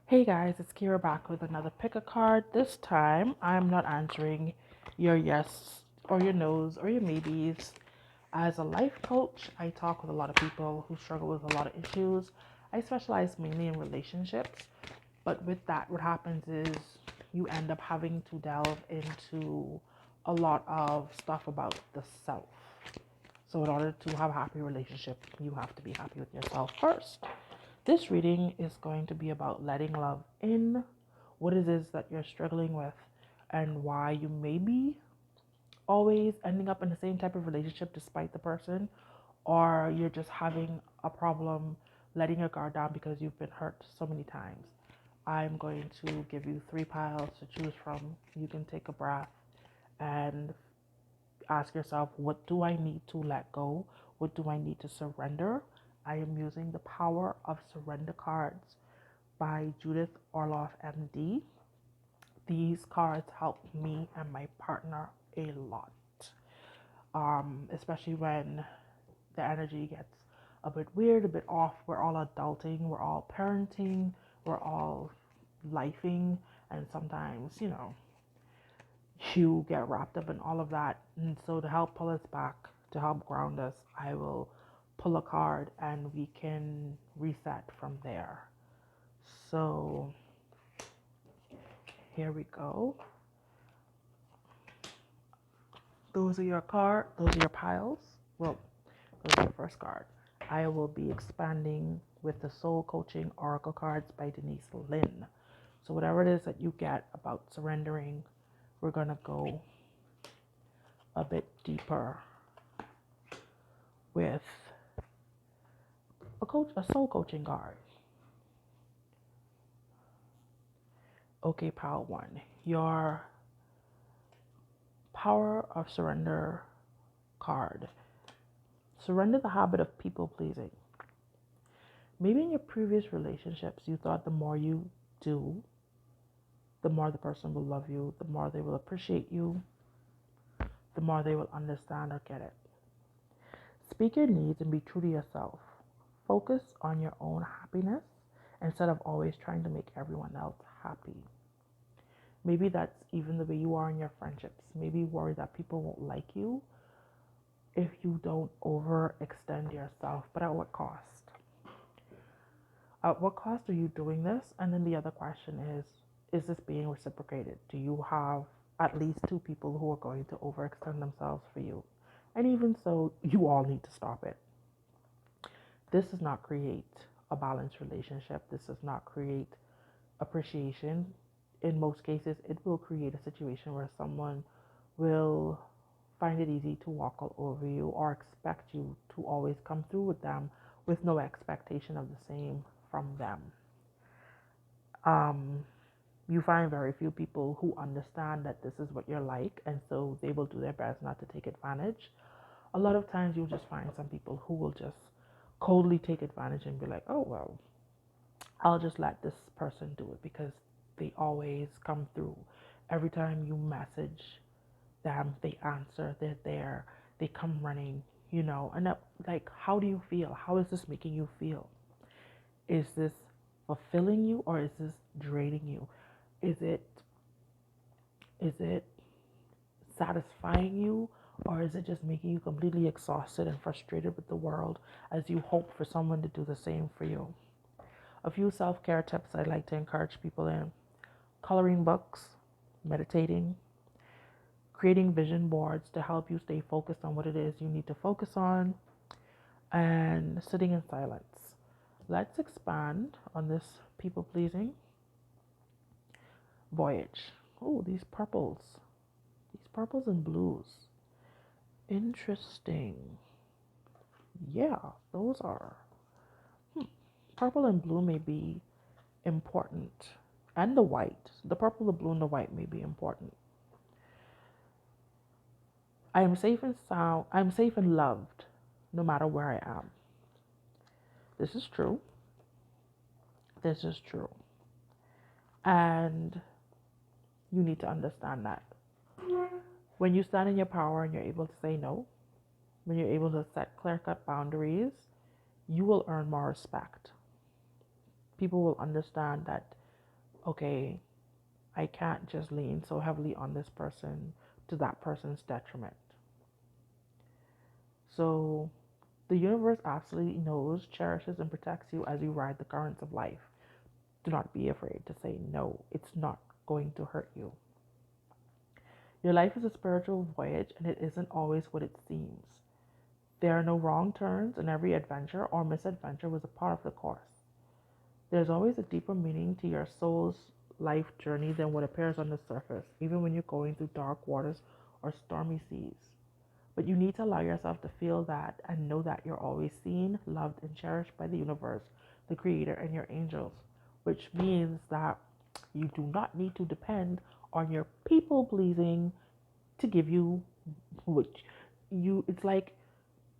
Hey guys, it's Kira back with another pick a card. This time, I'm not answering your yes or your no's or your maybes. As a life coach, I talk with a lot of people who struggle with a lot of issues. I specialize mainly in relationships, but with that, what happens is you end up having to delve into a lot of stuff about the self. So, in order to have a happy relationship, you have to be happy with yourself first. This reading is going to be about letting love in, what it is that you're struggling with, and why you may be always ending up in the same type of relationship despite the person, or you're just having a problem letting your guard down because you've been hurt so many times. I'm going to give you three piles to choose from. You can take a breath and ask yourself, what do I need to let go? What do I need to surrender? I am using the Power of Surrender cards by Judith Orloff, MD. These cards help me and my partner a lot, especially when the energy gets a bit weird, a bit off. We're all adulting, we're all parenting, we're all lifing, and sometimes, you get wrapped up in all of that. And so, to help pull us back, to help ground us, I will pull a card and we can reset from there. So, here we go. Those are your those are your piles. Well, those are your first card. I will be expanding with the Soul Coaching Oracle cards by Denise Linn. So, whatever it is that you get about surrendering, we're going to go a bit deeper with a soul coaching card. Okay, pile one. Your Power of Surrender card. Surrender the habit of people pleasing. Maybe in your previous relationships, you thought the more you do, the more the person will love you, the more they will appreciate you, the more they will understand or get it. Speak your needs and be true to yourself. Focus on your own happiness instead of always trying to make everyone else happy. Maybe that's even the way you are in your friendships. Maybe you worry that people won't like you if you don't overextend yourself. But at what cost? At what cost are you doing this? And then the other question is this being reciprocated? Do you have at least two people who are going to overextend themselves for you? And even so, you all need to stop it. This does not create a balanced relationship. This does not create appreciation. In most cases, it will create a situation where someone will find it easy to walk all over you or expect you to always come through with them with no expectation of the same from them. You find very few people who understand that this is what you're like, and so they will do their best not to take advantage. A lot of times, you'll just find some people who will just coldly take advantage and be like, oh, well, I'll just let this person do it because they always come through. Every time you message them, they answer, they're there, they come running, and that, like, how do you feel? How is this making you feel? Is this fulfilling you or is this draining you? Is it satisfying you, or is it just making you completely exhausted and frustrated with the world as you hope for someone to do the same for you? A few self-care tips I'd like to encourage people in: coloring books, meditating, creating vision boards to help you stay focused on what it is you need to focus on, and sitting in silence. Let's expand on this people pleasing voyage. Oh, these purples. These purples and blues. Interesting. Yeah, those are. Purple and blue may be important. And the white. The purple, the blue, and the white may be important. I am safe and sound. I'm safe and loved no matter where I am. This is true. This is true. And you need to understand that. When you stand in your power and you're able to say no, when you're able to set clear-cut boundaries, you will earn more respect. People will understand that okay, I can't just lean so heavily on this person to that person's detriment. So the universe absolutely knows, cherishes, and protects you as you ride the currents of life. Do not be afraid to say no. It's not going to hurt you. Your life is a spiritual voyage, and it isn't always what it seems. There are no wrong turns, and every adventure or misadventure was a part of the course. There's always a deeper meaning to your soul's life journey than what appears on the surface, even when you're going through dark waters or stormy seas. But you need to allow yourself to feel that and know that you're always seen, loved, and cherished by the universe, the Creator, and your angels, which means that you do not need to depend on your people pleasing to give you which you it's like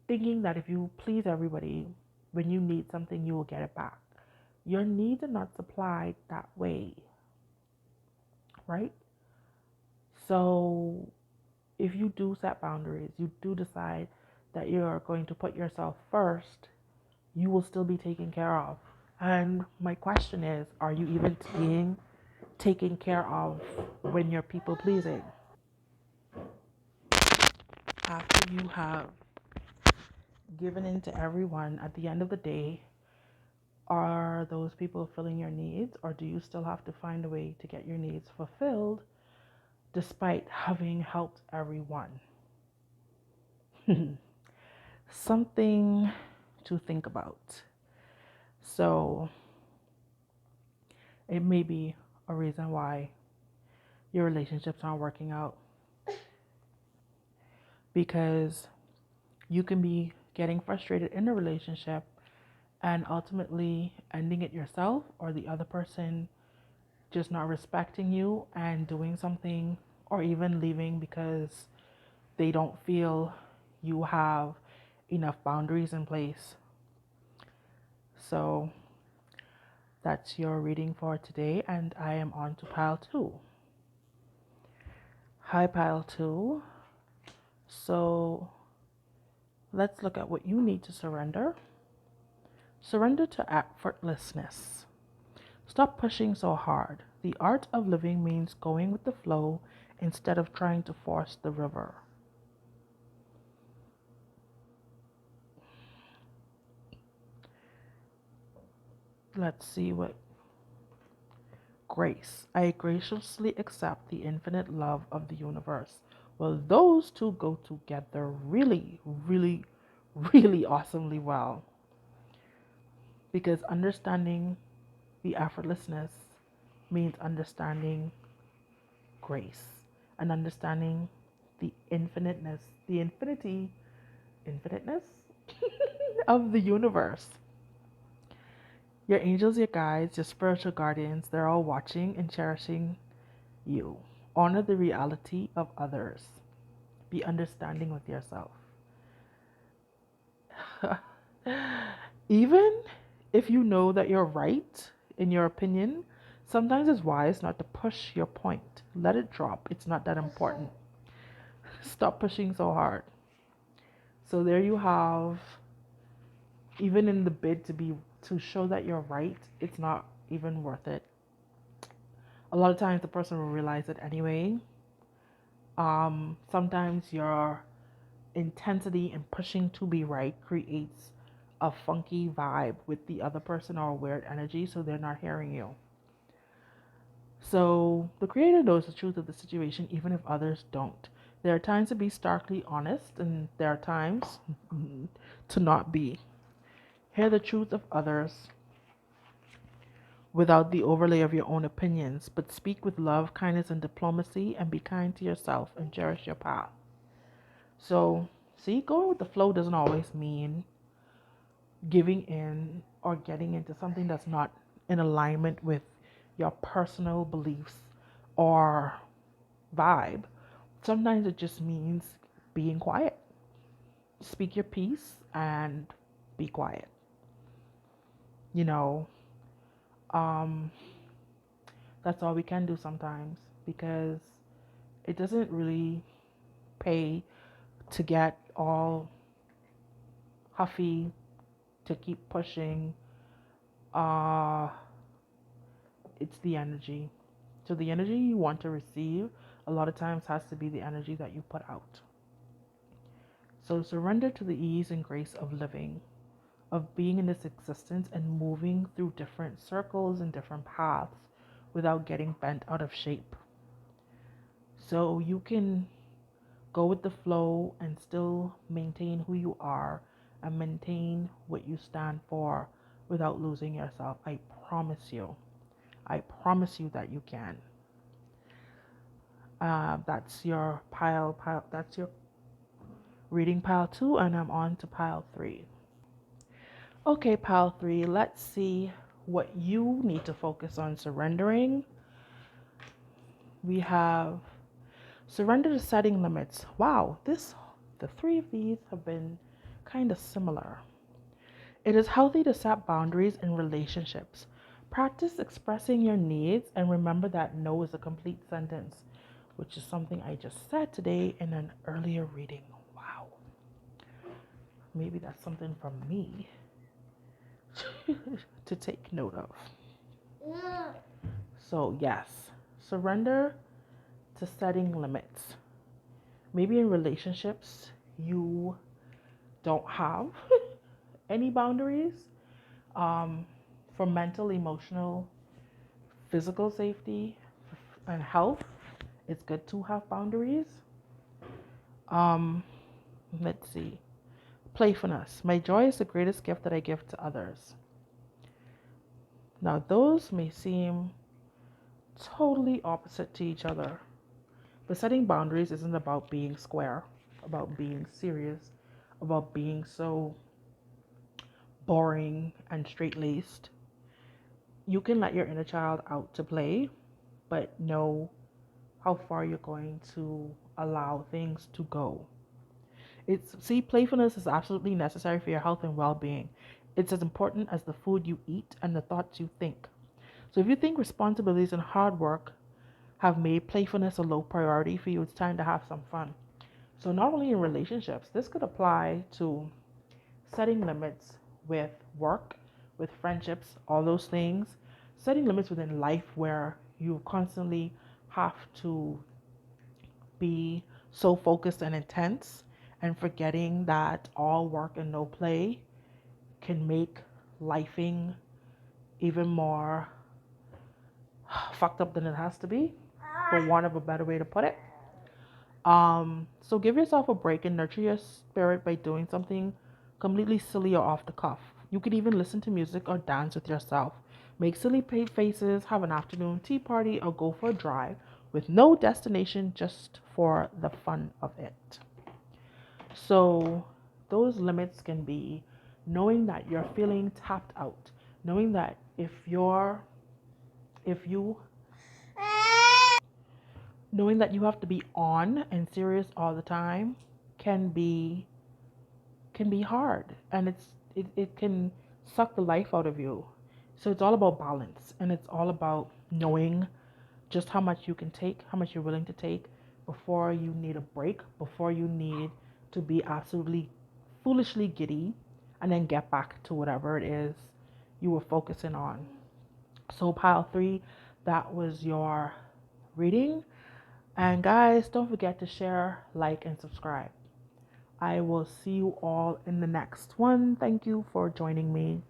thinking that if you please everybody, when you need something you will get it back. Your needs are not supplied that way, right? So if you do set boundaries, you do decide that you are going to put yourself first, you will still be taken care of. And my question is, are you even being taken care of when you're people pleasing? After you have given in to everyone, at the end of the day, are those people filling your needs, or do you still have to find a way to get your needs fulfilled despite having helped everyone? Something to think about. So, it may be a reason why your relationships aren't working out, because you can be getting frustrated in a relationship and ultimately ending it yourself, or the other person just not respecting you and doing something, or even leaving because they don't feel you have enough boundaries in place. So that's your reading for today, and I am on to pile two. Hi, pile two. So let's look at what you need to surrender. Surrender to effortlessness. Stop pushing so hard. The art of living means going with the flow instead of trying to force the river. Let's see what grace. I graciously accept the infinite love of the universe. Well, those two go together really, really, really awesomely well, because understanding the effortlessness means understanding grace and understanding the infiniteness, the infiniteness of the universe. Your angels, your guides, your spiritual guardians, they're all watching and cherishing you. Honor the reality of others. Be understanding with yourself. Even if you know that you're right in your opinion, sometimes it's wise not to push your point. Let it drop. It's not that important. Stop pushing so hard. So there you have, even in the bid to show that you're right, it's not even worth it. A lot of times the person will realize it anyway. Sometimes your intensity and pushing to be right creates a funky vibe with the other person, or a weird energy, so they're not hearing you. So the creator knows the truth of the situation, even if others don't. There are times to be starkly honest, and there are times to not be. Hear the truth of others without the overlay of your own opinions, but speak with love, kindness, and diplomacy, and be kind to yourself and cherish your path. So, see, going with the flow doesn't always mean giving in or getting into something that's not in alignment with your personal beliefs or vibe. Sometimes it just means being quiet. Speak your piece and be quiet. You know, um, that's all we can do sometimes, because it doesn't really pay to get all huffy, to keep pushing. it's the energy. So the energy you want to receive a lot of times has to be the energy that you put out. So surrender to the ease and grace of living, of being in this existence and moving through different circles and different paths without getting bent out of shape. So you can go with the flow and still maintain who you are and maintain what you stand for without losing yourself. I promise you. I promise you that you can. That's your pile. That's your reading pile 2, and I'm on to pile 3. Okay, pile 3, let's see what you need to focus on surrendering. We have surrender to setting limits. Wow, the 3 of these have been kind of similar. It is healthy to set boundaries in relationships. Practice expressing your needs and remember that no is a complete sentence, which is something I just said today in an earlier reading. Wow. Maybe that's something from me to take note of. So, yes, surrender to setting limits. Maybe in relationships, you don't have any boundaries for mental, emotional, physical safety, and health. It's good to have boundaries. Um, let's see. Playfulness. My joy is the greatest gift that I give to others. Now, those may seem totally opposite to each other. But setting boundaries isn't about being square, about being serious, about being so boring and straight laced. You can let your inner child out to play, but know how far you're going to allow things to go. Playfulness is absolutely necessary for your health and well-being. It's as important as the food you eat and the thoughts you think. So if you think responsibilities and hard work have made playfulness a low priority for you, it's time to have some fun. So not only in relationships, this could apply to setting limits with work, with friendships, all those things. Setting limits within life where you constantly have to be so focused and intense and forgetting that all work and no play can make lifing even more fucked up than it has to be, for want of a better way to put it. So give yourself a break and nurture your spirit by doing something completely silly or off the cuff. You could even listen to music or dance with yourself. Make silly faces, have an afternoon tea party, or go for a drive with no destination, just for the fun of it. So those limits can be knowing that you're feeling tapped out, knowing that if you knowing that you have to be on and serious all the time can be hard, and it can suck the life out of you. So it's all about balance, and it's all about knowing just how much you can take, how much you're willing to take before you need a break, before you need to be absolutely foolishly giddy and then get back to whatever it is you were focusing on. So pile 3, that was your reading. And guys, don't forget to share, like, and subscribe. I will see you all in the next one. Thank you for joining me.